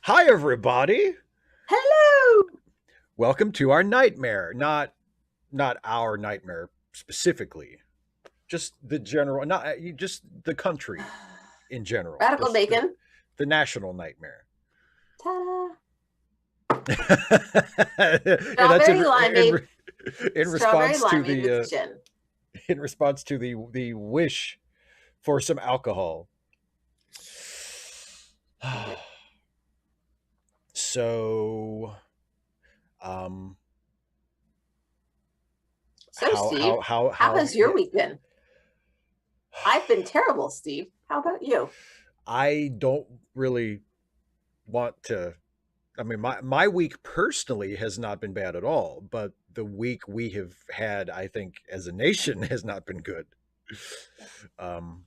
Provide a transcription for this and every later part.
Hi, everybody. Hello. Welcome to our nightmare. Not our nightmare specifically, just the general, not just the country in general, Radical bacon. the national nightmare. Ta-da. And that's Strawberry limeade. in Strawberry response to limeade with the gin. in response to the wish for some alcohol. Yep. So, um, So, Steve, how has your yeah, week been? I've been terrible, Steve. How about you? I don't really want to. I mean, my week personally has not been bad at all, but the week we have had, I think, as a nation, has not been good. Um,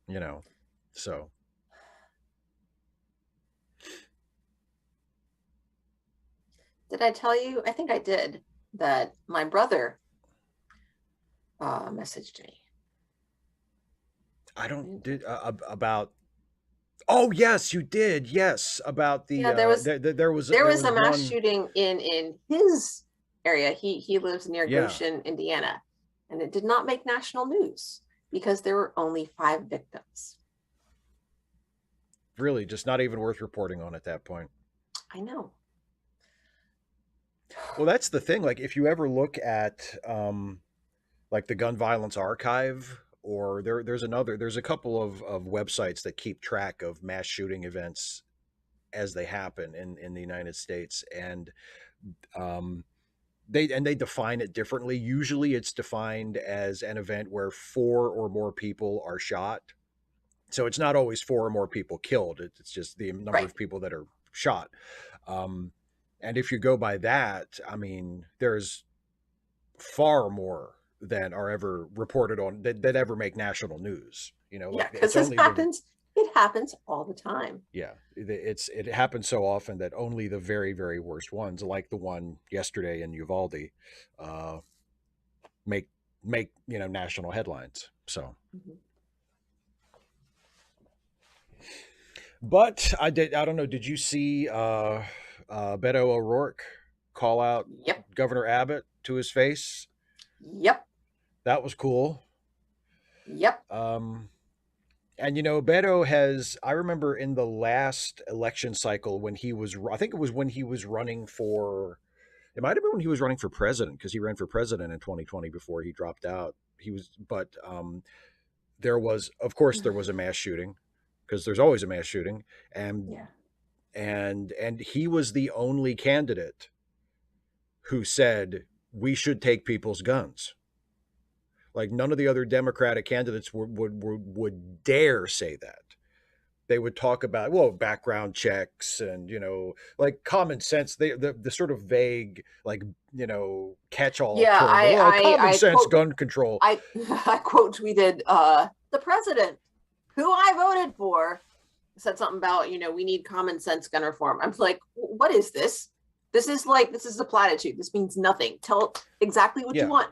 you know, so Did I tell you? I think I did that my brother messaged me. I don't did about. Oh yes, you did. Yes, about the Yeah, there was there there was was a mass one. shooting in his area. He lives near Yeah, Goshen, Indiana, and it did not make national news because there were only 5 victims. really, just not even worth reporting on at that point. I know. Well, that's the thing. Like, if you ever look at like the gun violence archive, or there's a couple of websites that keep track of mass shooting events as they happen in the United States, and um, they define it differently. Usually, it's defined as an event where four or more people are shot. So it's not always four or more people killed. It's just the number Right. of people that are shot. Um, and if you go by that, I mean, there's far more than are ever reported on that ever make national news. Yeah, Like because it's this only the happens. It happens all the time. yeah, it happens so often that only the very very worst ones, like the one yesterday in Uvalde, uh, make national headlines. So, Mhm. but I don't know. Did you see Beto O'Rourke call out Yep. Governor Abbott to his face? Yep. That was cool. Yep. Um, And Beto has. I remember in the last election cycle when he was. I think it was when he was running for. It might have been when he was running for president because he ran for president in 2020 before he dropped out. He was, but there was, of course, there was a mass shooting because there's always a mass shooting, and Yeah. and he was the only candidate who said we should take people's guns. Like none of the other Democratic candidates would dare say that. They would talk about background checks and like common sense, the sort of vague, like catch-all Yeah. term of common sense gun control. I I quote tweeted the president who I voted for said something about, we need common sense gun reform. I'm like, what is this? This is a platitude. This means nothing. Tell exactly what you Yeah, want.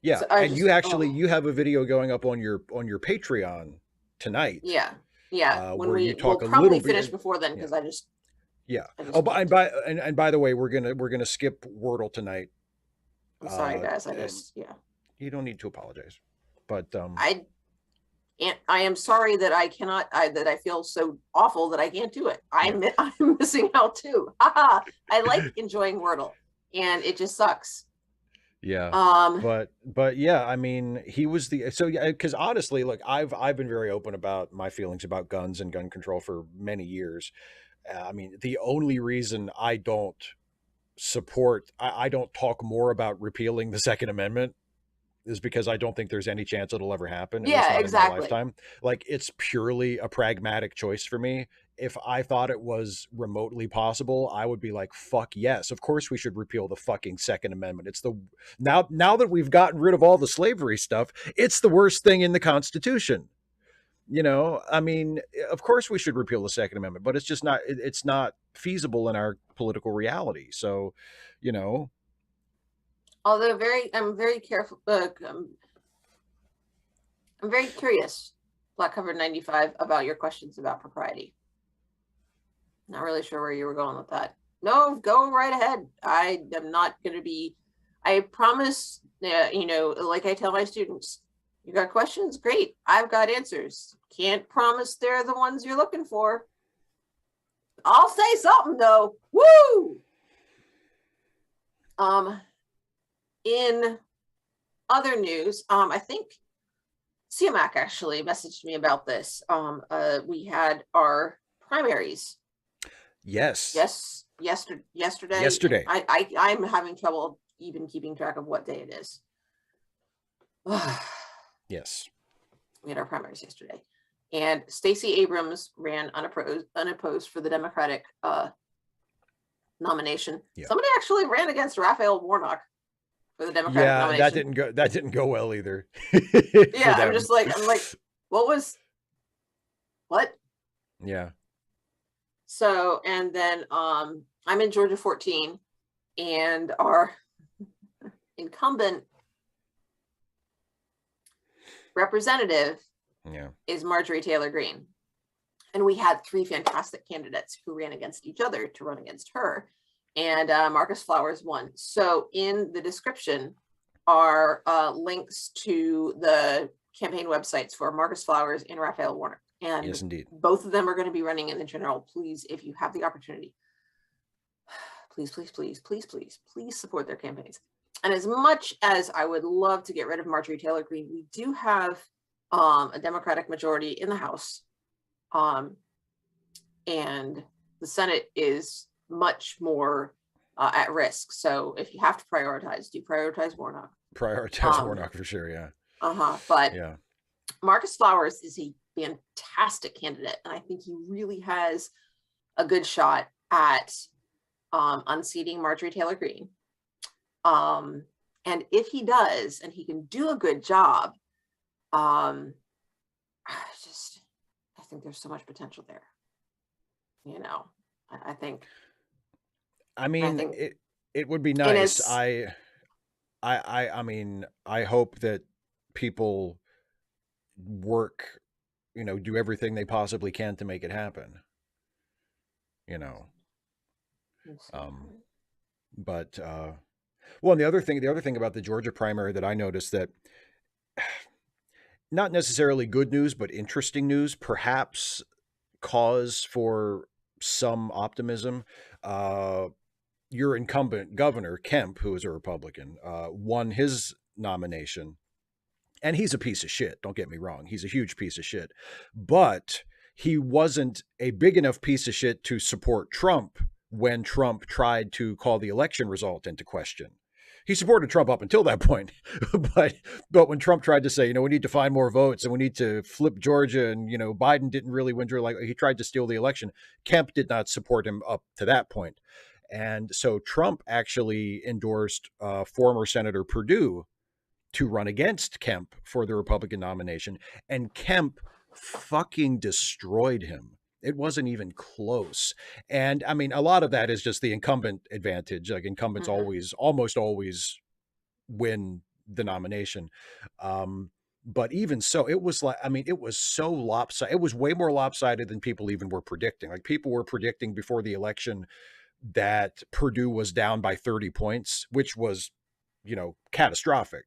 yeah. So I And just, oh, you have a video going up on your Patreon tonight, yeah. Yeah. When where you we'll talk a little probably finish bit. before then Yeah, because yeah. I Oh, just but can't. and by the way, we're gonna skip Wordle tonight. I'm sorry, guys. And Yeah. you don't need to apologize, but I and I am sorry that that I feel so awful that I can't do it. yeah. I'm missing out too. Haha. I like enjoying Wordle, and it just sucks. Yeah. Um, But yeah, I mean, he was the so yeah, because honestly, look, I've been very open about my feelings about guns and gun control for many years. I mean, the only reason I don't talk more about repealing the Second Amendment is because I don't think there's any chance it'll ever happen, at least yeah, not in my exactly. lifetime. Like it's purely a pragmatic choice for me. If I thought it was remotely possible, I would be like, fuck yes. Of course we should repeal the fucking Second Amendment. It's the now that we've gotten rid of all the slavery stuff, it's the worst thing in the Constitution. I mean, of course we should repeal the Second Amendment, but it's just not it's not feasible in our political reality. So, you know, Although I'm very careful. I'm very curious, Black Covered 95, about your questions about propriety. Not really sure where you were going with that. No, go right ahead. I am not going to be, I promise, you know, like I tell my students, you got questions? Great. I've got answers. Can't promise they're the ones you're looking for. I'll say something though. Woo! In other news, I think CMAC actually messaged me about this. We had our primaries. Yes. Yes, yesterday, and Yesterday. I'm having trouble even keeping track of what day it is. Yes. We had our primaries yesterday, and Stacey Abrams ran unopposed for the Democratic nomination. Yeah. Somebody actually ran against Raphael Warnock for the Democratic Yeah, nomination. that didn't go well either. For Yeah, them. I'm like, what? Yeah. So, and then I'm in Georgia 14, and our incumbent representative Yeah. is Marjorie Taylor Greene. And we had 3 fantastic candidates who ran against each other to run against her. And Marcus Flowers won. So in the description are links to the campaign websites for Marcus Flowers and Raphael Warnock. And yes, indeed. both of them are going to be running in the general. Please, if you have the opportunity, please, please, please, please, please, please support their campaigns. And as much as I would love to get rid of Marjorie Taylor Greene, we do have a Democratic majority in the House. And the Senate is much more at risk. So if you have to prioritize, do prioritize Warnock. Prioritize Warnock for sure, yeah. But yeah. Marcus Flowers is a fantastic candidate, and I think he really has a good shot at unseating Marjorie Taylor Greene. And if he does, and he can do a good job, I think there's so much potential there. You know, I think. I mean, it would be nice. I mean, I hope that people work, you know, do everything they possibly can to make it happen. You know. But well, and the other thing about the Georgia primary that I noticed, that not necessarily good news, but interesting news, perhaps cause for some optimism. Your incumbent governor, Kemp, who is a Republican, won his nomination. And he's a piece of shit. Don't get me wrong. He's a huge piece of shit. But he wasn't a big enough piece of shit to support Trump when Trump tried to call the election result into question. He supported Trump up until that point. but when Trump tried to say, you know, we need to find more votes and we need to flip Georgia, and, you know, Biden didn't really win, like he tried to steal the election, Kemp did not support him up to that point. And so Trump actually endorsed former Senator Perdue to run against Kemp for the Republican nomination. And Kemp fucking destroyed him. It wasn't even close. And I mean, a lot of that is just the incumbent advantage. Like incumbents almost always win the nomination. But even so, it was like, I mean, it was so lopsided. It was way more lopsided than people even were predicting. Like people were predicting before the election that Perdue was down by 30 points, which was, you know, catastrophic.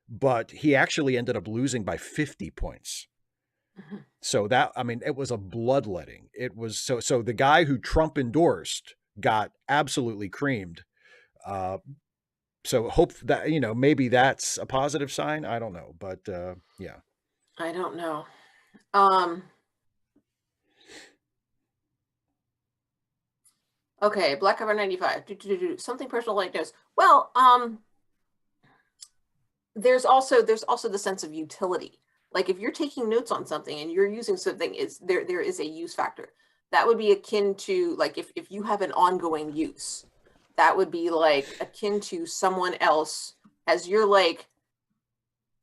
But he actually ended up losing by 50 points. So that, I mean, it was a bloodletting. It was so the guy who Trump endorsed got absolutely creamed. So hope that, you know, maybe that's a positive sign. I don't know, but yeah. I don't know. Okay, Black Cover 95. Something personal like this. Well, there's also the sense of utility. Like if you're taking notes on something and you're using something, there is a use factor. That would be akin to like if you have an ongoing use, that would be like akin to someone else, as you're like,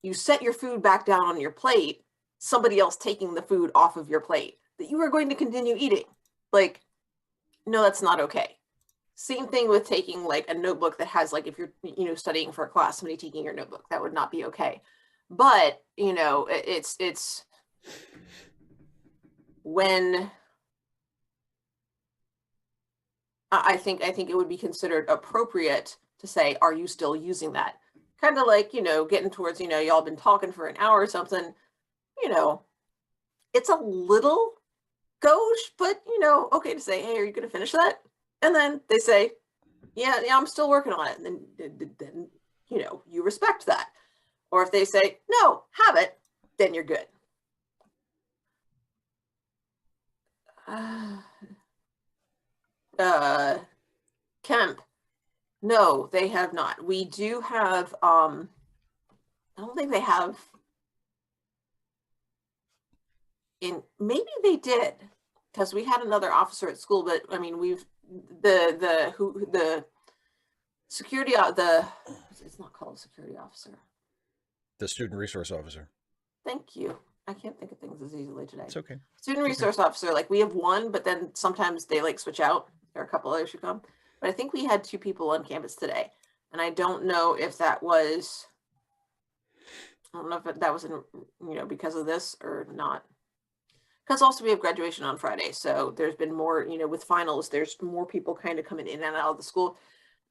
you set your food back down on your plate, somebody else taking the food off of your plate that you are going to continue eating. Like, no, that's not okay. Same thing with taking like a notebook that has like, if you're, you know, studying for a class, somebody taking your notebook, that would not be okay. But, you know, it's when I think it would be considered appropriate to say, are you still using that? Kind of like, getting towards, y'all been talking for an hour or something, you know, it's a little gauche, but okay to say, hey, are you going to finish that? And then they say, yeah, I'm still working on it. And then you respect that. Or if they say, no, have it, then you're good. Kemp, no, they have not. We do have, I don't think they have, maybe they did, because we had another officer at school, but I mean, the security, it's not called a security officer. The student resource officer. Thank you. I can't think of things as easily today. It's okay. Student resource officer, like we have one, but then sometimes they like switch out. There are a couple others who come. But I think we had 2 people on campus today. And I don't know if that was, I don't know if that was, because of this or not. Because also we have graduation on Friday. So there's been more, with finals, there's more people kind of coming in and out of the school.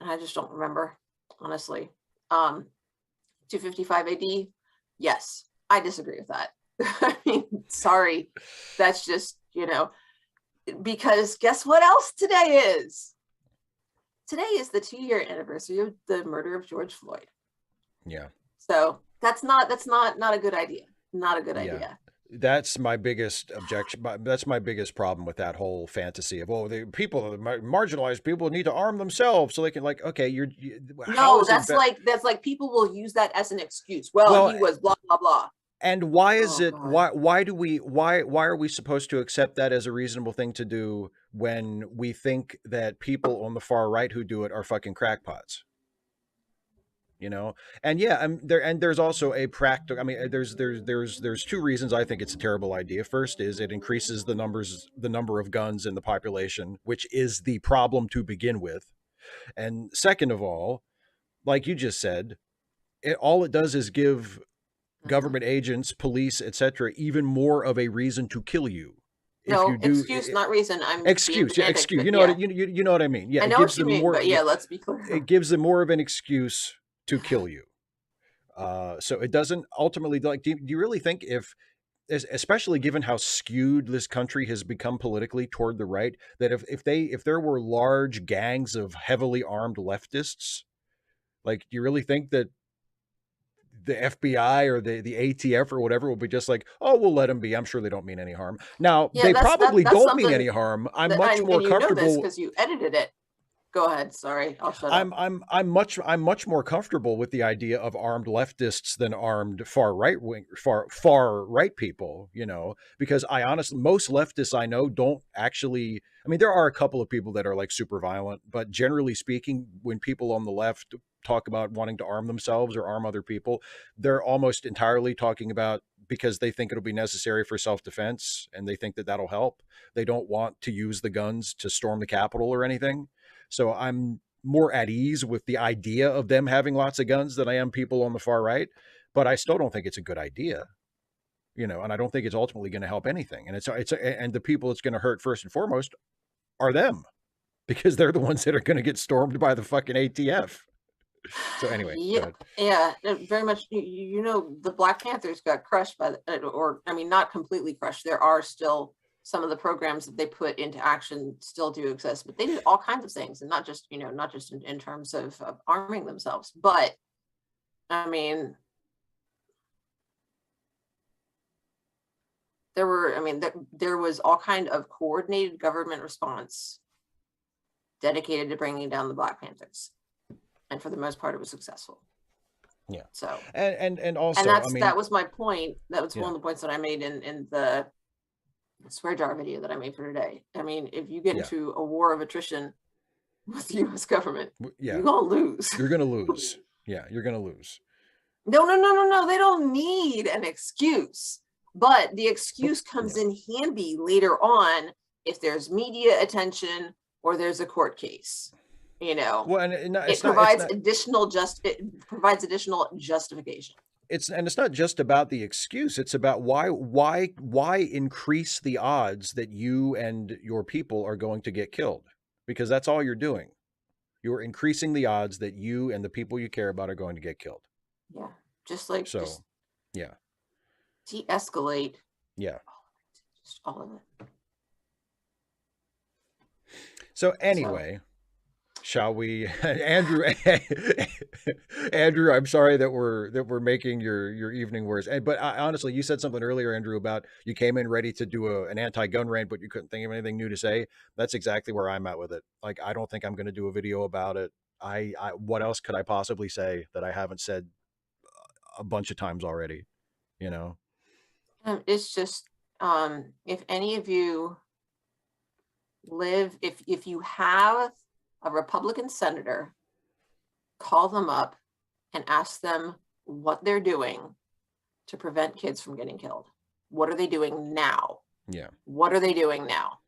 And I just don't remember, honestly. 255 AD, yes, I disagree with that. I mean, sorry, that's just, because guess what else today is? Today is the 2-year anniversary of the murder of George Floyd. Yeah. So that's not a good idea. Not a good idea. That's my biggest objection. That's my biggest problem with that whole fantasy of, the marginalized people need to arm themselves so they can, like, okay, no, that's like people will use that as an excuse. Well, he was blah blah blah. And why is it? God. Why are we supposed to accept that as a reasonable thing to do when we think that people on the far right who do it are fucking crackpots? And there's also a practical. I mean, there's 2 reasons I think it's a terrible idea. First is it increases the number of guns in the population, which is the problem to begin with. And second of all, like you just said, all it does is give government agents, police, etc., even more of a reason to kill you. Excuse, not reason. I'm excuse. You know what I mean. Yeah, I know what you mean, but yeah, let's be clear. It gives them more of an excuse to kill you. So it doesn't ultimately, like, do you really think especially given how skewed this country has become politically toward the right, that if there were large gangs of heavily armed leftists, like, do you really think that the FBI or the ATF or whatever will be just like, oh, we'll let them be. I'm sure they don't mean any harm. Now, they probably don't mean any harm. I'm much more comfortable because you edited it. Go ahead. Sorry, I'll shut up. I'm much more comfortable with the idea of armed leftists than armed far right people, because most leftists I know don't actually. I mean, there are a couple of people that are like super violent, but generally speaking, when people on the left talk about wanting to arm themselves or arm other people, they're almost entirely talking about because they think it'll be necessary for self-defense and they think that that'll help. They don't want to use the guns to storm the Capitol or anything. So I'm more at ease with the idea of them having lots of guns than I am people on the far right, but I still don't think it's a good idea, and I don't think it's ultimately going to help anything. And and the people it's going to hurt first and foremost are them, because they're the ones that are going to get stormed by the fucking ATF. So anyway, yeah, very much. The Black Panthers got crushed not completely crushed. There are still some of the programs that they put into action still do exist, but they did all kinds of things, and not just in terms of arming themselves. But I mean, there was all kind of coordinated government response dedicated to bringing down the Black Panthers, and for the most part, it was successful. Yeah. So and also, that was my point. That was one of the points that I made in the swear jar video that I made for today. I mean, if you get into a war of attrition with the U.S. government, you're gonna lose. You're gonna lose. Yeah, you're gonna lose. No. They don't need an excuse, but the excuse comes in handy later on if there's media attention or there's a court case. Well, and it provides additional justification. It's not just about the excuse. It's about why increase the odds that you and your people are going to get killed. because that's all you're doing. You're increasing the odds that you and the people you care about are going to get killed. Yeah. Just So, yeah. de-escalate. Yeah. Just all of it. So So anyway, shall we, Andrew? Andrew, I'm sorry that we're making your evening worse. But honestly, you said something earlier, Andrew, about you came in ready to do an anti-gun rant, but you couldn't think of anything new to say. That's exactly where I'm at with it. Like, I don't think I'm going to do a video about it. What else could I possibly say that I haven't said a bunch of times already? You know? it's just if any of you live, if you have a Republican senator, call them up and ask them what they're doing to prevent kids from getting killed. What are they doing now? Yeah. What are they doing now?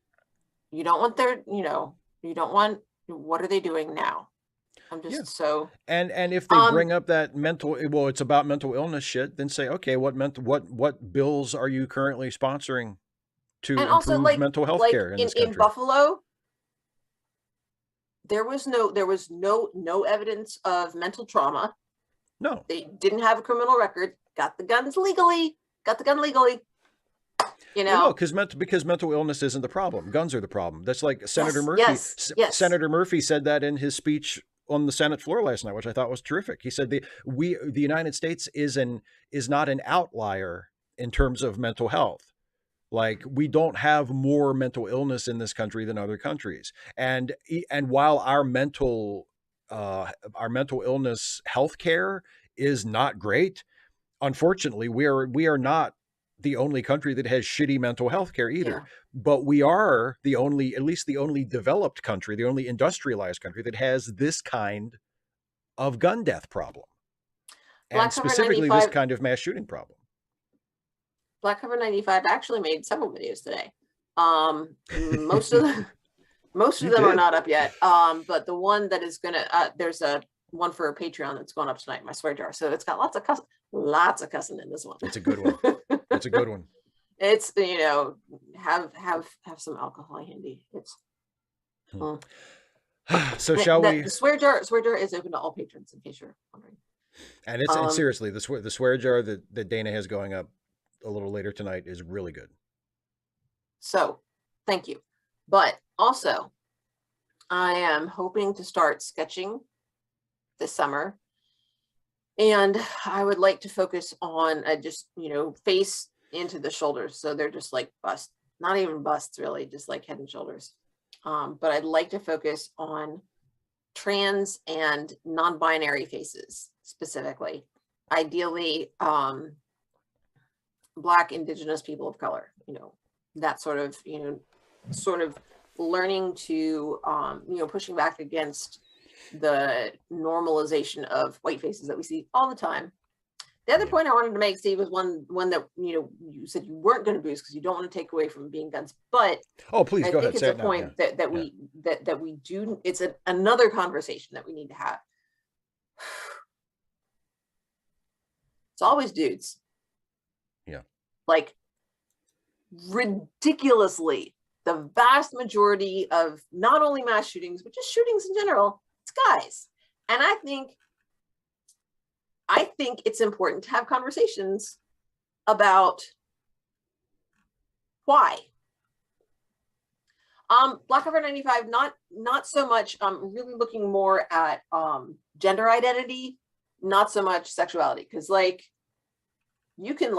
You don't want their, you don't want, what are they doing now? I'm just Yeah. so. And if they bring up that mental, well, it's about mental illness shit, then say, okay, what bills are you currently sponsoring to And also improve mental health like care in in this country? Buffalo, there was no evidence of mental trauma. No. They didn't have a criminal record, got the gun legally. Well, no, because mental illness isn't the problem. Guns are the problem. That's like Senator Yes, Murphy. yes. Senator Murphy said that in his speech on the Senate floor last night, which I thought was terrific. He said the United States is not an outlier in terms of mental health. Like, we don't have more mental illness in this country than other countries. And while our mental illness healthcare is not great, unfortunately, we are not the only country that has shitty mental health care either. Yeah. But we are the only, at least the only developed country, the only industrialized country that has this kind of gun death problem. And Black Cover specifically this 95. kind of mass shooting problem. Black Cover 95 actually made several videos today. Most of them are not up yet. But the one that is gonna there's a one for a Patreon that's going up tonight, my swear jar. So it's got lots of cussing in this one. It's a good one. It's a good one. It's have some alcohol handy. It's so shall we? The swear jar is open to all patrons, in case you're wondering. And seriously, the swear jar that Dana has going up a little later tonight is really good. So thank you. But also, I am hoping to start sketching this summer. And I would like to focus on just, face into the shoulders. So they're just like bust, not even busts really, just like head and shoulders. But I'd like to focus on trans and non-binary faces specifically. Ideally, Black, Indigenous people of color, that sort of learning to, pushing back against the normalization of white faces that we see all the time. The other point I wanted to make, Steve, was one that you said you weren't going to boost because you don't want to take away from being guns, but please go ahead. It's a point that we do. It's another conversation that we need to have. It's always dudes. Yeah. Like, ridiculously, the vast majority of not only mass shootings, but just shootings in general, it's guys. And I think it's important to have conversations about why. Black Cover 95, not so much really looking more at gender identity, not so much sexuality, because you can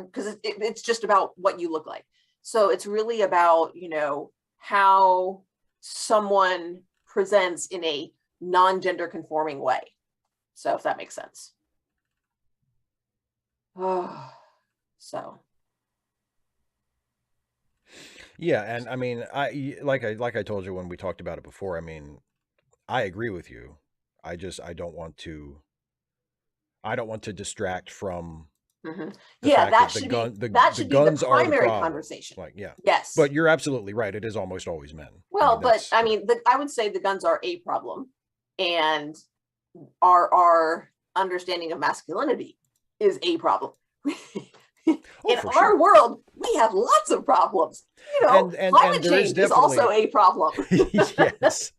because it's just about what you look like. So it's really about how someone presents in a non-gender conforming way. So if that makes sense. Oh, so. Yeah, and I mean, I told you when we talked about it before. I mean, I agree with you. I don't want to distract from the fact that the should the guns be the primary conversation. Yes, but you're absolutely right. It is almost always men. Well, I would say the guns are a problem, and our understanding of masculinity is a problem. In our world, we have lots of problems. And Climate there is change is also definitely a problem. yes.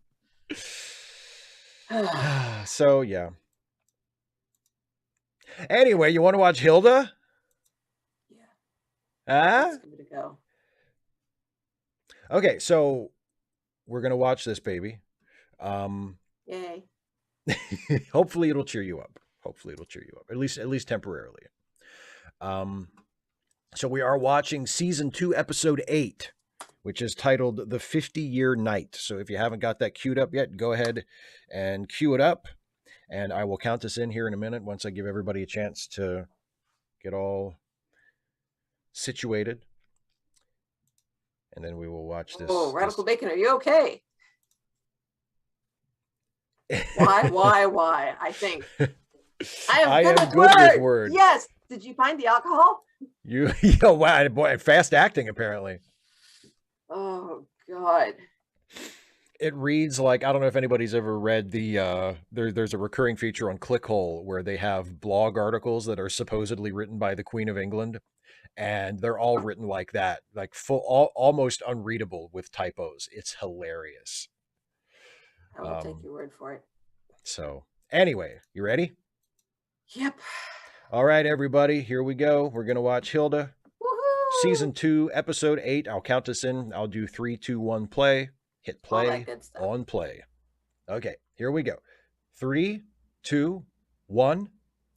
Yeah, So yeah. Anyway, you want to watch Hilda? let's Huh? give it a go. Okay, so we're gonna watch this baby. Um, Yay. hopefully it'll cheer you up. Hopefully it'll cheer you up, at least temporarily. Um, so we are watching season 2, episode 8, which is titled "The 50-Year Night." So if you haven't got that queued up yet, go ahead and queue it up, and I will count us in here in a minute once I give everybody a chance to get all situated, and then we will watch Oh, this. Radical This Bacon, are you okay? Why? I think. I am I good am with good with words. words. Yes. Did you find the alcohol? Wow, boy, fast acting apparently. Oh, God. It reads like, I don't know if anybody's ever read there's a recurring feature on Clickhole where they have blog articles that are supposedly written by the Queen of England, and they're all written like that, like almost unreadable with typos. It's hilarious. I will take Um, your word for it. so anyway, you ready? Yep. All right, everybody, here we go. We're gonna watch Hilda, Woohoo! season 2, episode 8. I'll count us in. I'll do 3, 2, 1, play. Hit All that play good stuff. on play. Okay, here we go. 3, 2, 1,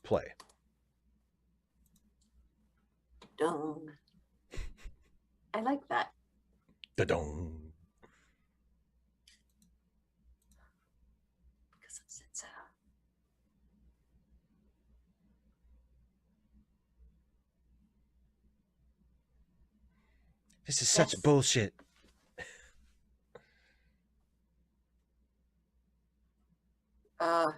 play. Dong. I like that. Da-dong. Because it sits out. This is such Yes. bullshit. Uh.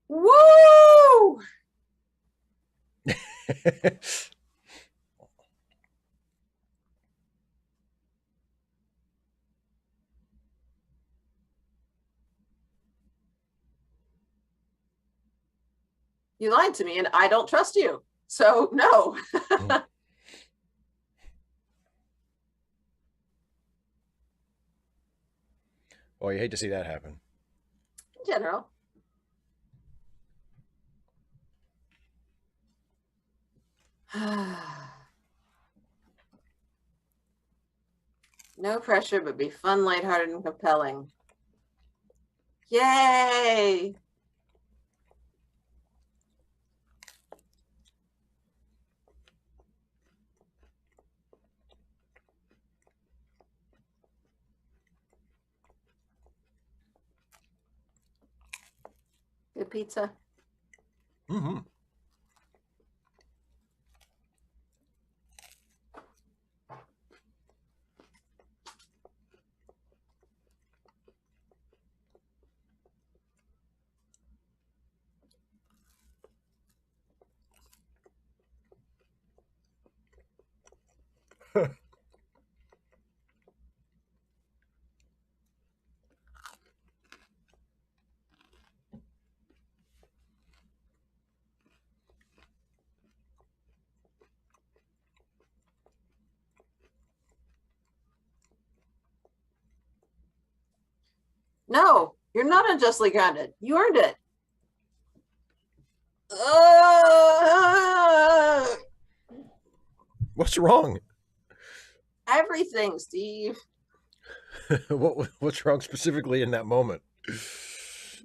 Woo! You lied to me, and I don't trust you. So no. Oh, you hate to see that happen. In general. No pressure, but be fun, lighthearted, and compelling. Yay! Good pizza. Mm-hmm. No, you're not unjustly grounded. You earned it. Uh, What's wrong? everything, Steve. What's wrong specifically in that moment?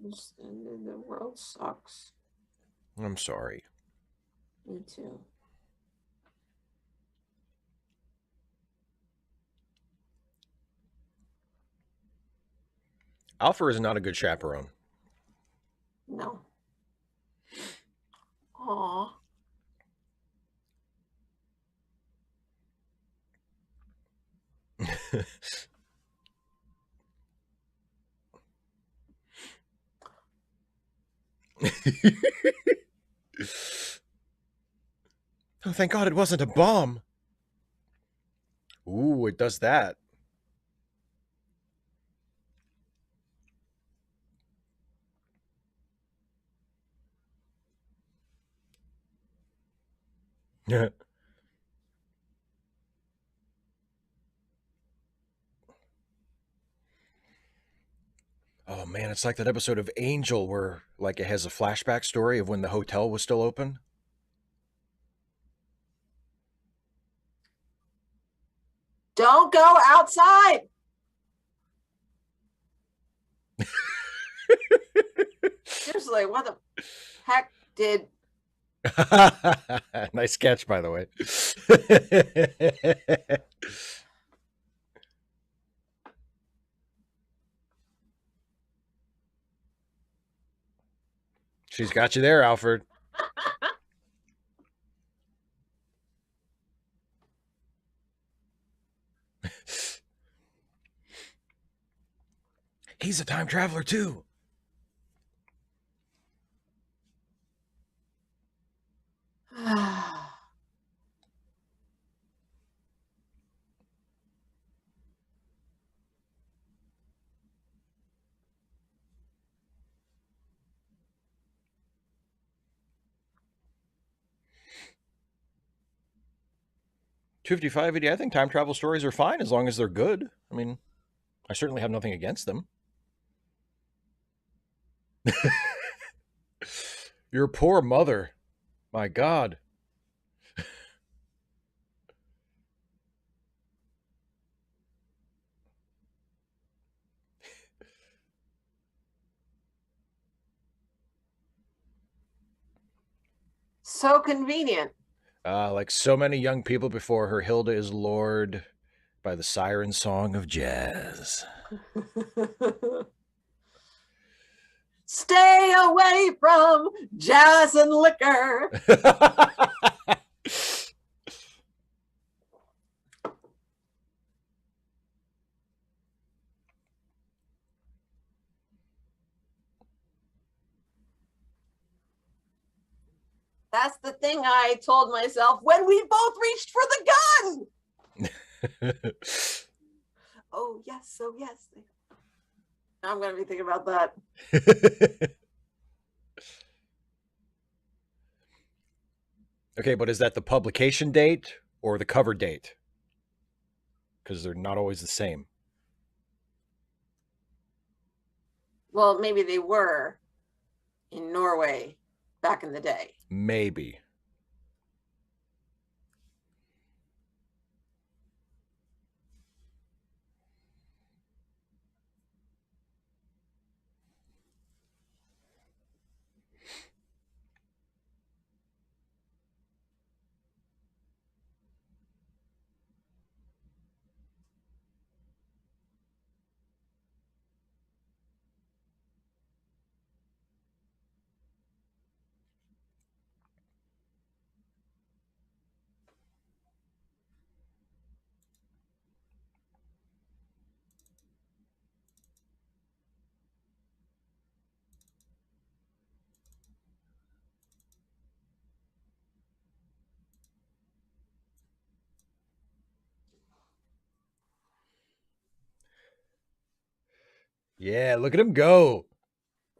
The world sucks. I'm sorry. Me too. Alpha is not a good chaperone. No. Aw. Oh, thank God it wasn't a bomb. Ooh, it does that. Yeah. Oh man, it's like that episode of Angel where like it has a flashback story of when the hotel was still open. Don't go outside. Seriously, what the heck did Nice catch, by the way. She's got you there, Alfred. He's a time traveler too. 5580, I think time travel stories are fine as long as they're good. I mean, I certainly have nothing against them. Your poor mother. My God. so convenient? Like so many young people before her, Hilda is lured by the siren song of jazz. Stay away from jazz and liquor. That's the thing I told myself when we both reached for the gun. Oh, yes. Oh, yes. Now I'm going to be thinking about that. Okay, but is that the publication date or the cover date? Because they're not always the same. Well, maybe they were in Norway back in the day. Maybe. Yeah, look at him go.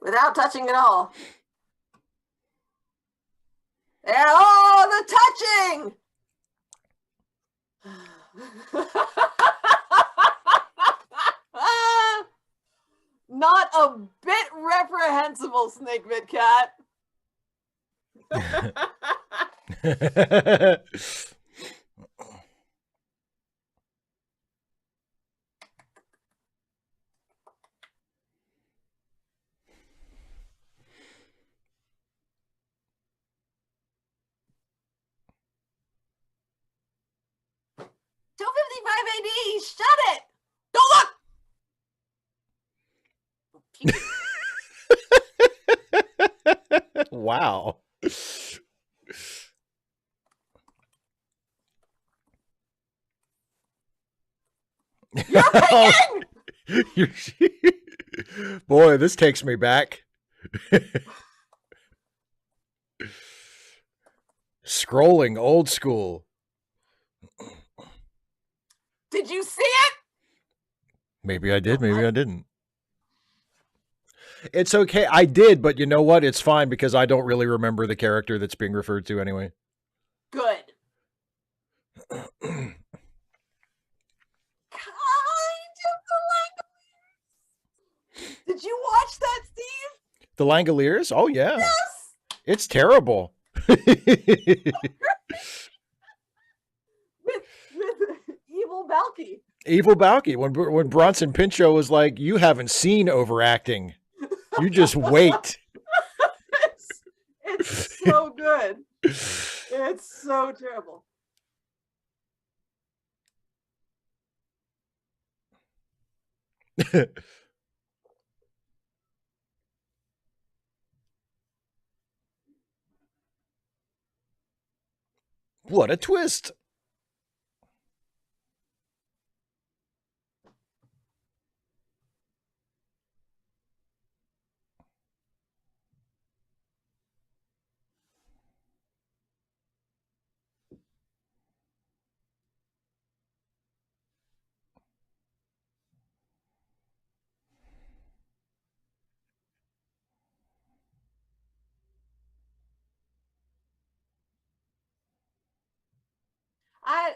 Without touching at all. Yeah, oh, the touching! Not a bit reprehensible, Snakebit Cat. 255 AD, shut it! Don't look! Wow. You're picking! Boy, this takes me back. Scrolling old school. Did you see it? Maybe I did, maybe I didn't. It's okay. I did, but you know what? It's fine because I don't really remember the character that's being referred to anyway. Good. watch that, Steve? The Langoliers? Oh yeah. Yes. It's terrible. With evil Balky. Evil Balky. When Bronson Pinchot was like, "You haven't seen overacting. You just wait." It's so good. It's so terrible. What a twist.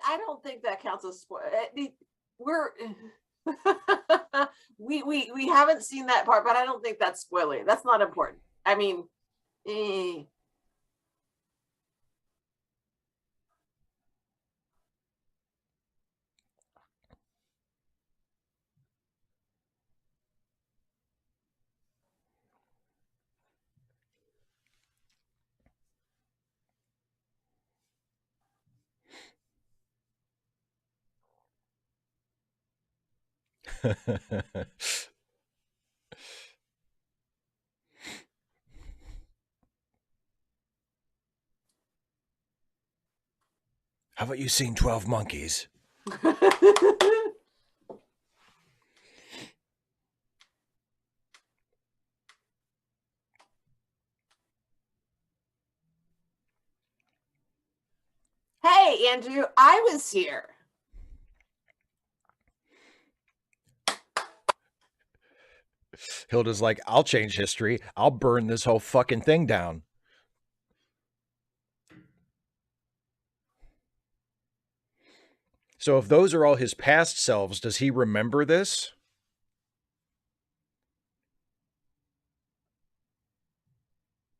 I don't think that counts as spoil. We're we haven't seen that part, but I don't think that's spoilery. That's not important. I mean, eh. How about you seen 12 Monkeys? Hey, Andrew, I was here. Hilda's like, "I'll change history. I'll burn this whole fucking thing down." So if those are all his past selves, does he remember this?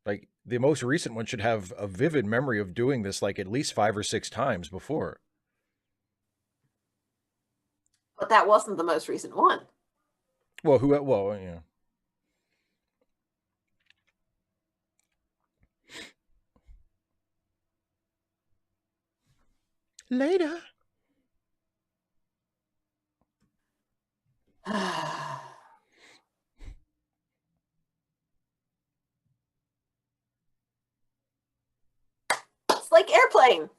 Like the most recent one should have a vivid memory of doing this like at least 5 or 6 times before. But that wasn't the most recent one. Well, who? Well, you know. Later. It's like Airplane.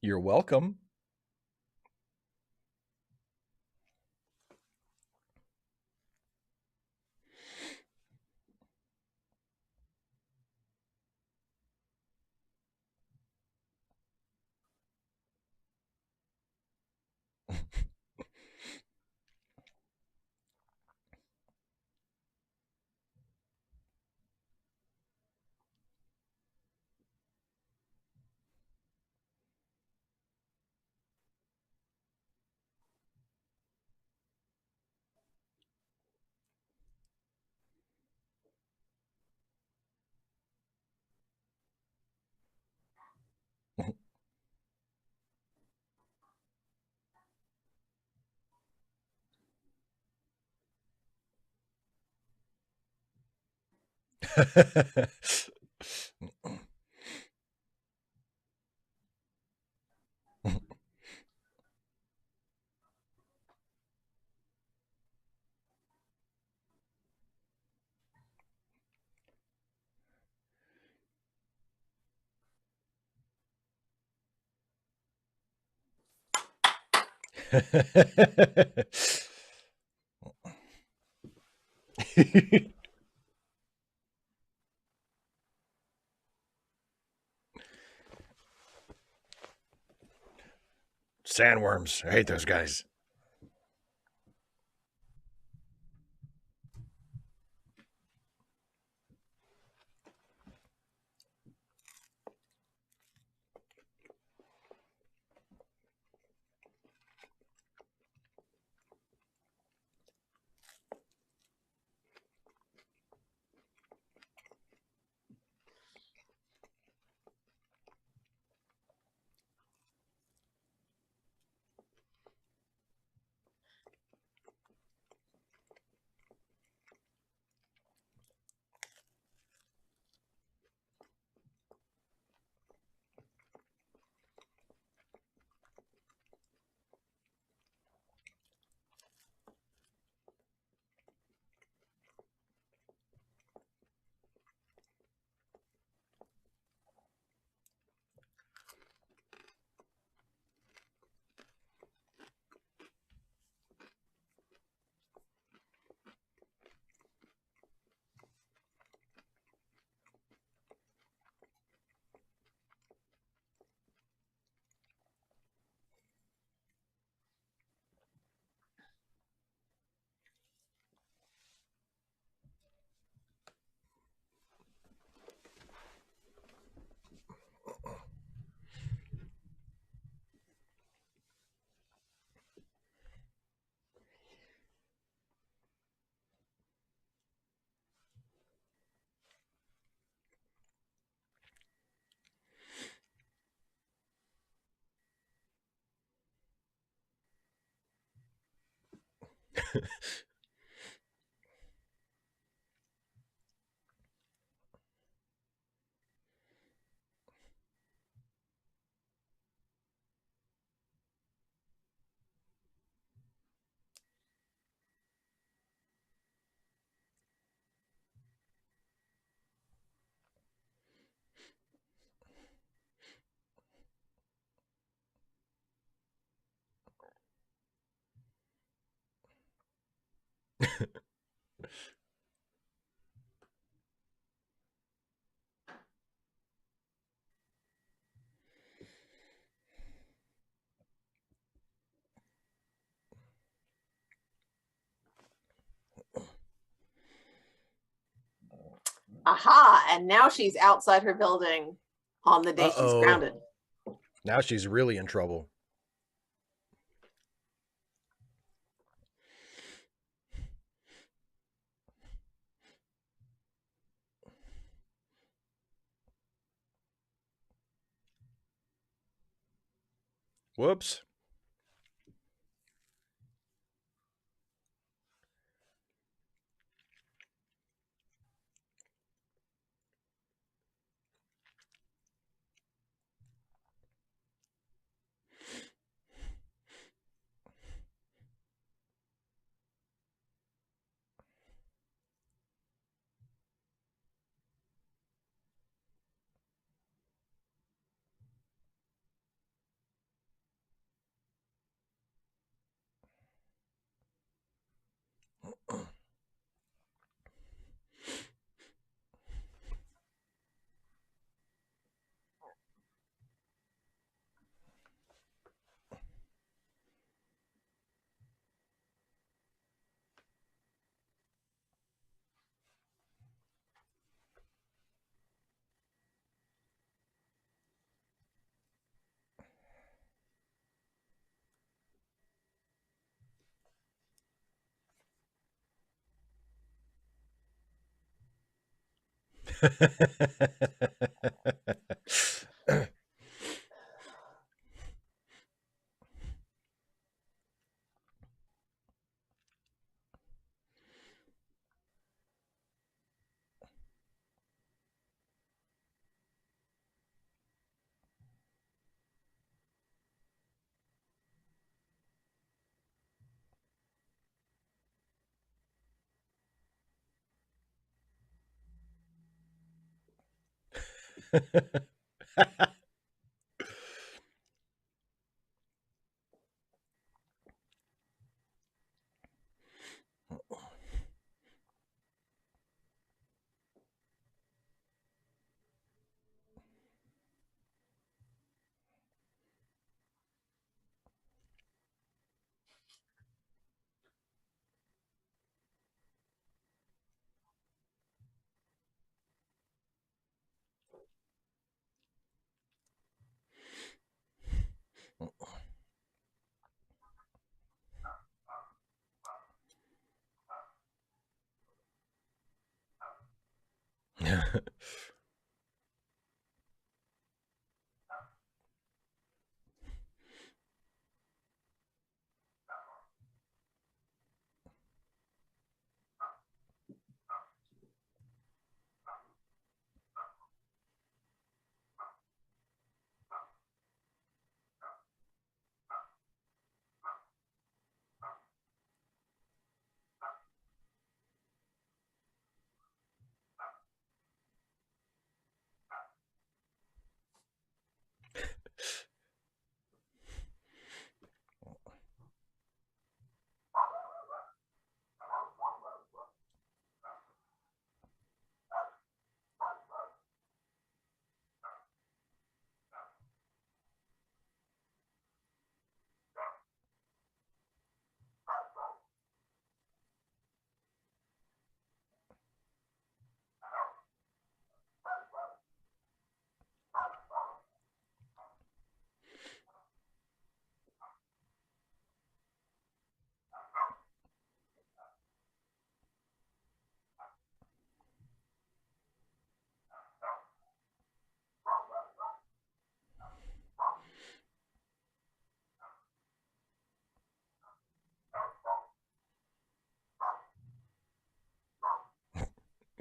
You're welcome. Sandworms. I hate those guys. Aha! And now she's outside her building on the day she's Uh-oh. grounded. Now she's really in trouble. Whoops.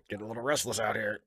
Getting a little restless out here.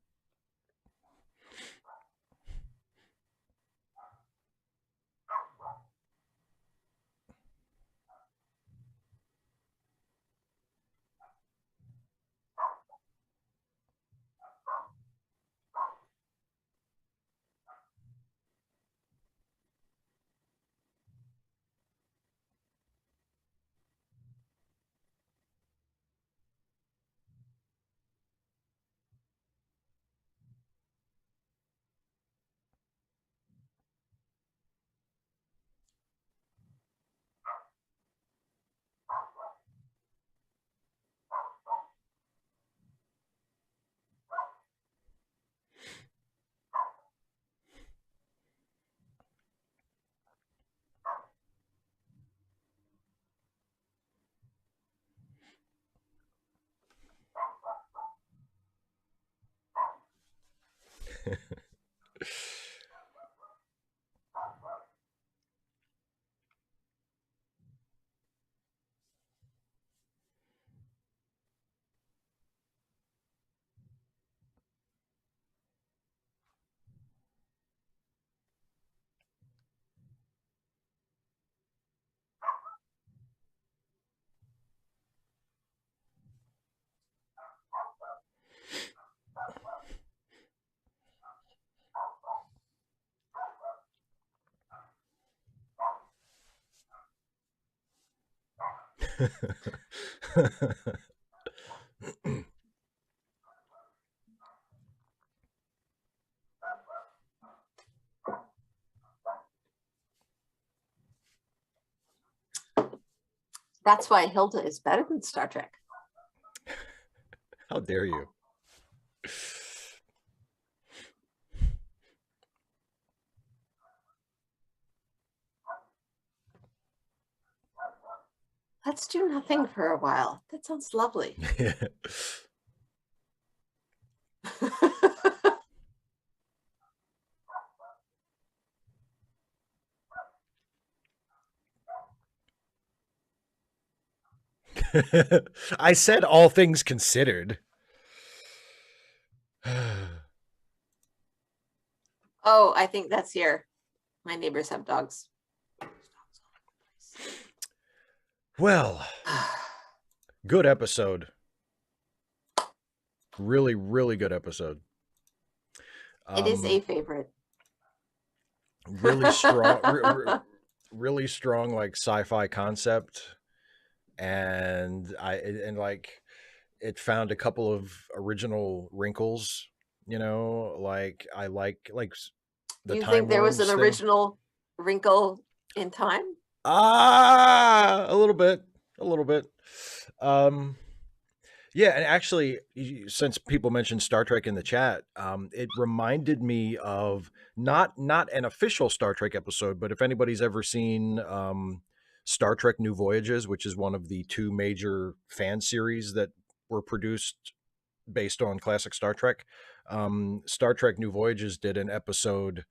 That's why Hilda is better than Star Trek. How dare you? Let's do nothing for a while. That sounds lovely. I said all things considered. Oh, I think that's here. My neighbors have dogs. Well, good episode. Really, really good episode. It is a favorite. Really strong, really strong, like sci-fi concept, and like it found a couple of original wrinkles. You know, like I like the You time think there was an worms thing. original wrinkle in time? A little bit, a little bit. Um, Yeah, and actually, since people mentioned Star Trek in the chat, it reminded me of not an official Star Trek episode, but if anybody's ever seen Star Trek New Voyages, which is one of the two major fan series that were produced based on classic Star Trek, Star Trek New Voyages did an episode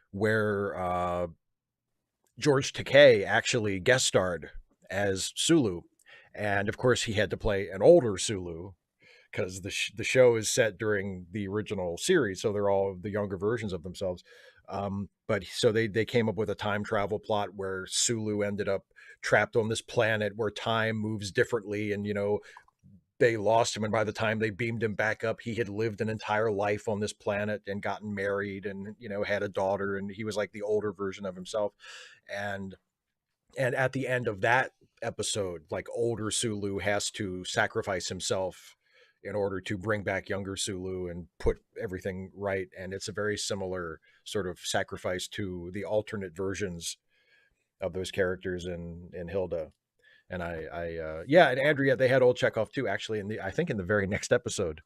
where George Takei actually guest starred as Sulu. And of course, he had to play an older Sulu because the show is set during the original series, so they're all the younger versions of themselves. But so they came up with a time travel plot where Sulu ended up trapped on this planet where time moves differently, and they lost him, and by the time they beamed him back up, he had lived an entire life on this planet and gotten married, and had a daughter, and he was like the older version of himself. And and at the end of that episode, like older Sulu has to sacrifice himself in order to bring back younger Sulu and put everything right. And it's a very similar sort of sacrifice to the alternate versions of those characters in Hilda. And yeah, and Andrea, they had old Chekhov too, actually, I think in the very next episode.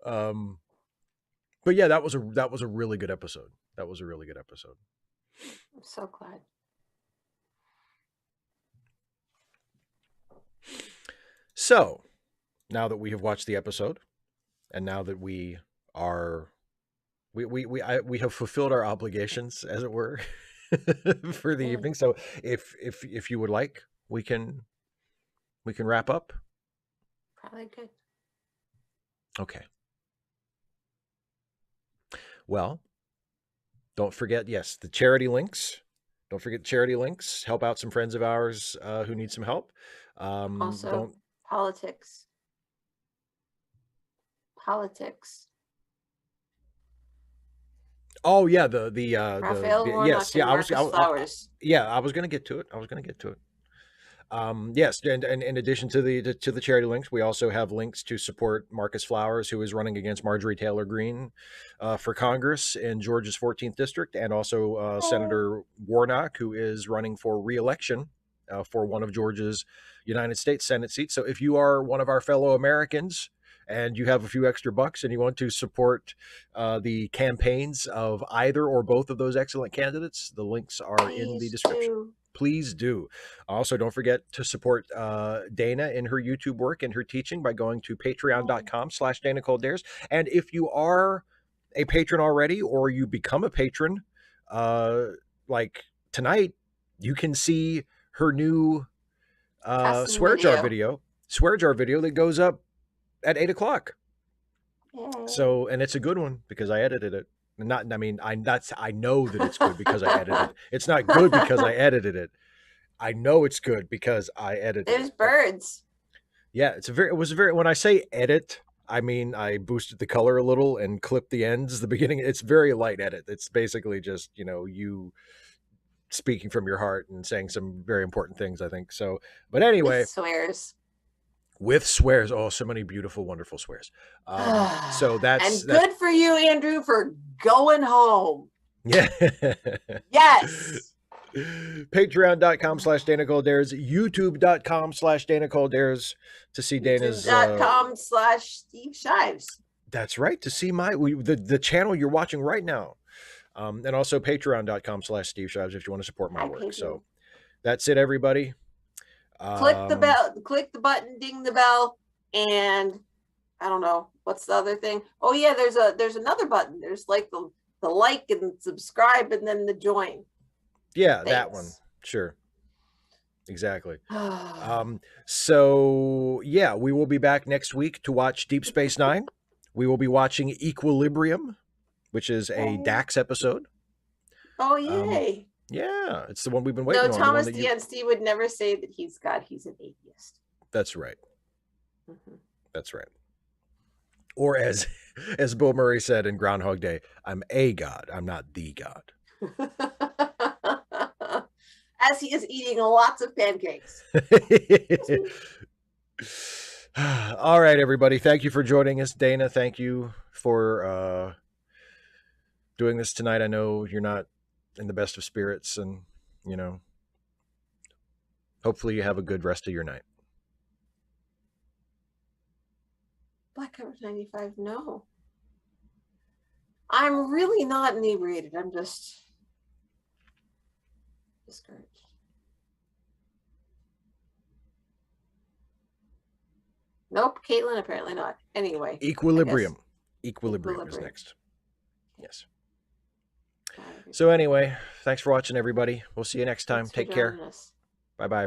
um, but yeah, that was a really good episode. That was a really good episode. I'm so glad. So now that we have watched the episode, and now that we are we have fulfilled our obligations, as it were, for the evening. So if you would like, we can wrap up. Probably good. Okay. Well, don't forget, yes, the charity links. Don't forget charity links. Help out some friends of ours who need some help. Also, Don't. politics. Politics. Oh yeah, Raphael yes, Warnock yeah. and Marcus Flowers. Yeah, I was gonna get to it. I was gonna get to it. Yes, and in addition to the charity links, we also have links to support Marcus Flowers, who is running against Marjorie Taylor Greene for Congress in Georgia's 14th district, and also Senator Warnock, who is running for re-election for one of Georgia's United States Senate seats. So if you are one of our fellow Americans and you have a few extra bucks and you want to support the campaigns of either or both of those excellent candidates, the links are in the Please description. do. Please do. Also, don't forget to support Dana in her YouTube work and her teaching by going to patreon.com/Dana Cold Dares. And if you are a patron already or you become a patron, like tonight, you can see her new Custom swear jar video that goes up at 8 o'clock. Yay. So, and it's a good one because I edited it. Not, I mean, I know that it's good because I edited it. It's not good because I edited it. I know it's good because I edited There's it. birds. Yeah, when I say edit, I mean I boosted the color a little and clipped the ends, the beginning. It's very light edit. It's basically just, you speaking from your heart and saying some very important things, I think. So, but anyway, With swears. with swears. Oh, so many beautiful, wonderful swears. So that's good for you, Andrew, for going home. Yeah. Yes. Patreon.com/Dana Cold Dares, YouTube.com/Dana Cold Dares to see Dana's YouTube.com/Steve Shives. That's right, to see the channel you're watching right now. And also patreon.com/Steve Shives if you want to support my work. So that's it, everybody. Click the bell, click the button, ding the bell, and I don't know what's the other thing. Oh yeah, there's another button. There's like the like and subscribe and then the join. Yeah, that one. Sure. Exactly. So yeah, we will be back next week to watch Deep Space Nine. We will be watching Equilibrium, which is a Dax episode. Oh yay! Yeah, it's the one we've been waiting on. No, Thomas DNC would never say that he's an atheist. That's right. That's right. Or as Bill Murray said in Groundhog Day, I'm a god. I'm not the god. As he is eating lots of pancakes. All right, everybody. Thank you for joining us. Dana, thank you for doing this tonight. I know you're not in the best of spirits, and, hopefully you have a good rest of your night. Black Cover 95, no. I'm really not inebriated. I'm just discouraged. Nope, Caitlin, apparently not. Anyway. Equilibrium is next. Yes. So anyway, thanks for watching, everybody. We'll see you next time. Take care. Bye-bye, everybody.